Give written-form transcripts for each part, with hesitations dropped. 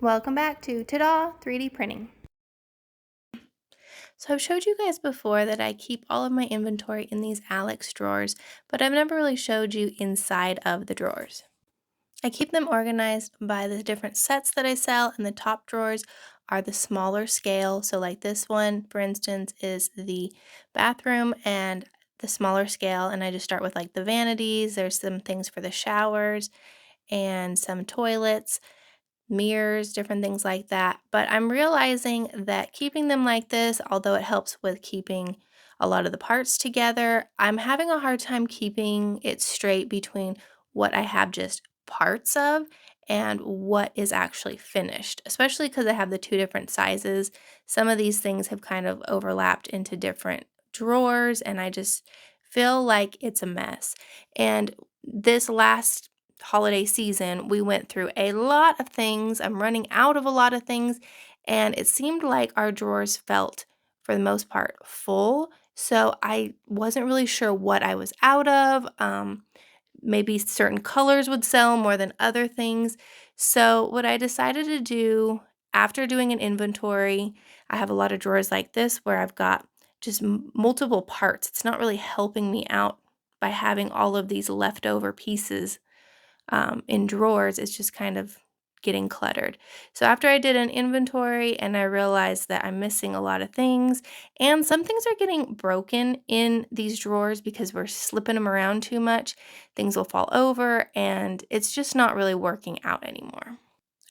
Welcome back to Ta-da 3D printing. So I've showed you guys before that I keep all of my inventory in these Alex drawers, but I've never really showed you inside of the drawers. I keep them organized by the different sets that I sell, and the top drawers are the smaller scale. So like this one, for instance, is the bathroom and the smaller scale, and I just start with like the vanities. There's some things for the showers and some toilets, mirrors, different things like that. But I'm realizing that keeping them like this, although it helps with keeping a lot of the parts together, I'm having a hard time keeping it straight between what I have just parts of and what is actually finished, especially because I have the two different sizes. Some of these things have kind of overlapped into different drawers, and I just feel like it's a mess. And this last holiday season, we went through a lot of things. I'm running out of a lot of things, and it seemed like our drawers felt, for the most part, full. So I wasn't really sure what I was out of. Maybe certain colors would sell more than other things. So, what I decided to do after doing an inventory, I have a lot of drawers like this where I've got just multiple parts. It's not really helping me out by having all of these leftover pieces in drawers. It's just kind of getting cluttered. So after I did an inventory and I realized that I'm missing a lot of things, and some things are getting broken in these drawers because we're slipping them around too much, things will fall over and it's just not really working out anymore.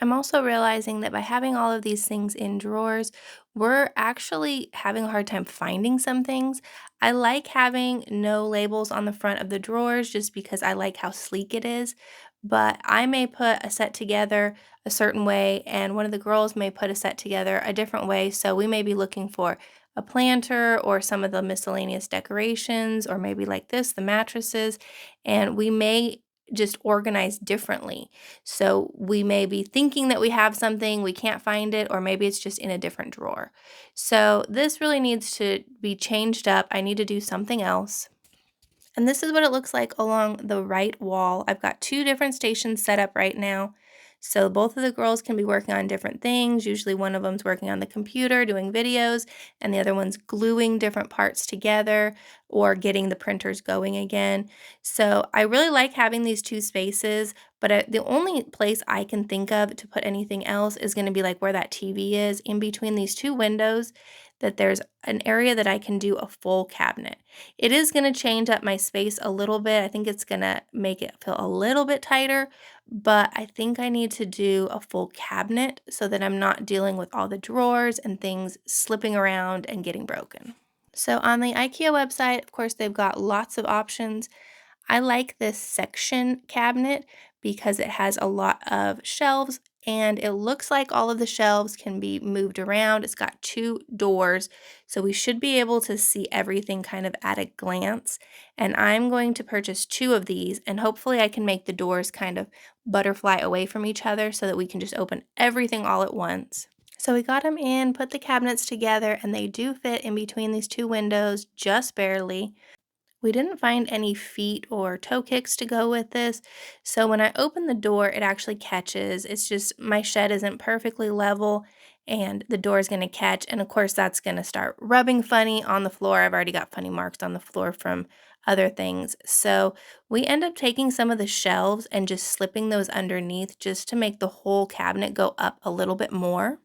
I'm also realizing that by having all of these things in drawers, we're actually having a hard time finding some things. I like having no labels on the front of the drawers just because I like how sleek it is, but I may put a set together a certain way, and one of the girls may put a set together a different way. So we may be looking for a planter or some of the miscellaneous decorations, or maybe like this, the mattresses, and we may just organize differently. So we may be thinking that we have something, we can't find it, or maybe it's just in a different drawer. So this really needs to be changed up. I need to do something else. And this is what it looks like along the right wall. I've got two different stations set up right now. So both of the girls can be working on different things. Usually one of them's working on the computer doing videos, and the other one's gluing different parts together or getting the printers going again. So I really like having these two spaces, but the only place I can think of to put anything else is going to be like where that TV is in between these two windows, that there's an area that I can do a full cabinet. It is going to change up my space a little bit. I think it's going to make it feel a little bit tighter, but I think I need to do a full cabinet so that I'm not dealing with all the drawers and things slipping around and getting broken. So on the IKEA website, of course, they've got lots of options. I like this section cabinet because it has a lot of shelves and it looks like all of the shelves can be moved around. It's got two doors, so we should be able to see everything kind of at a glance. And I'm going to purchase two of these, and hopefully I can make the doors kind of butterfly away from each other so that we can just open everything all at once. So we got them in, put the cabinets together, and they do fit in between these two windows just barely. We didn't find any feet or toe kicks to go with this, so when I open the door, it actually catches. It's just my shed isn't perfectly level, and the door is going to catch, and of course that's going to start rubbing funny on the floor. I've already got funny marks on the floor from other things. So we end up taking some of the shelves and just slipping those underneath just to make the whole cabinet go up a little bit more.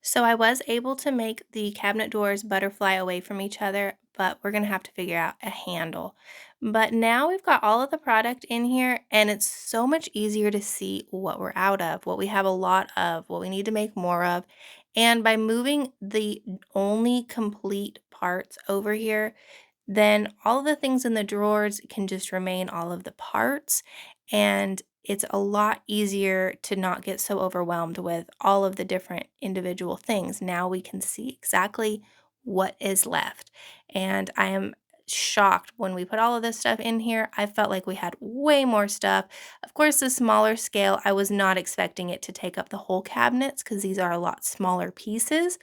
So I was able to make the cabinet doors butterfly away from each other, but we're going to have to figure out a handle. But now we've got all of the product in here, and it's so much easier to see what we're out of, what we have a lot of, what we need to make more of. And by moving the only complete parts over here, then all of the things in the drawers can just remain all of the parts, and it's a lot easier to not get so overwhelmed with all of the different individual things. Now we can see exactly what is left. And I am shocked when we put all of this stuff in here. I felt like we had way more stuff. Of course, the smaller scale, I was not expecting it to take up the whole cabinets because these are a lot smaller pieces.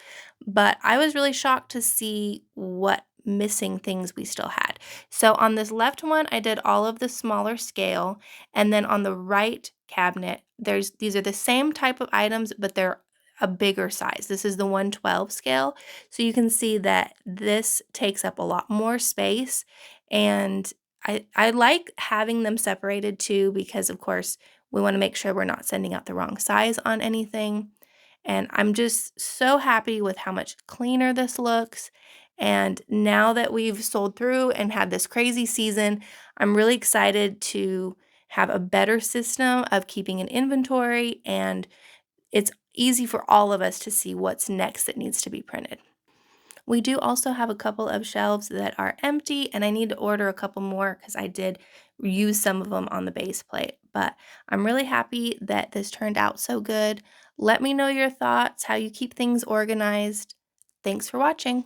But I was really shocked to see what missing things we still had. So on this left one, I did all of the smaller scale, and then on the right cabinet, these are the same type of items, but they're a bigger size. This is the 112 scale. So you can see that this takes up a lot more space. And I like having them separated too, because of course we want to make sure we're not sending out the wrong size on anything. And I'm just so happy with how much cleaner this looks. And now that we've sold through and had this crazy season, I'm really excited to have a better system of keeping an inventory, and it's easy for all of us to see what's next that needs to be printed. We do also have a couple of shelves that are empty, and I need to order a couple more because I did use some of them on the base plate. But I'm really happy that this turned out so good. Let me know your thoughts, how you keep things organized. Thanks for watching.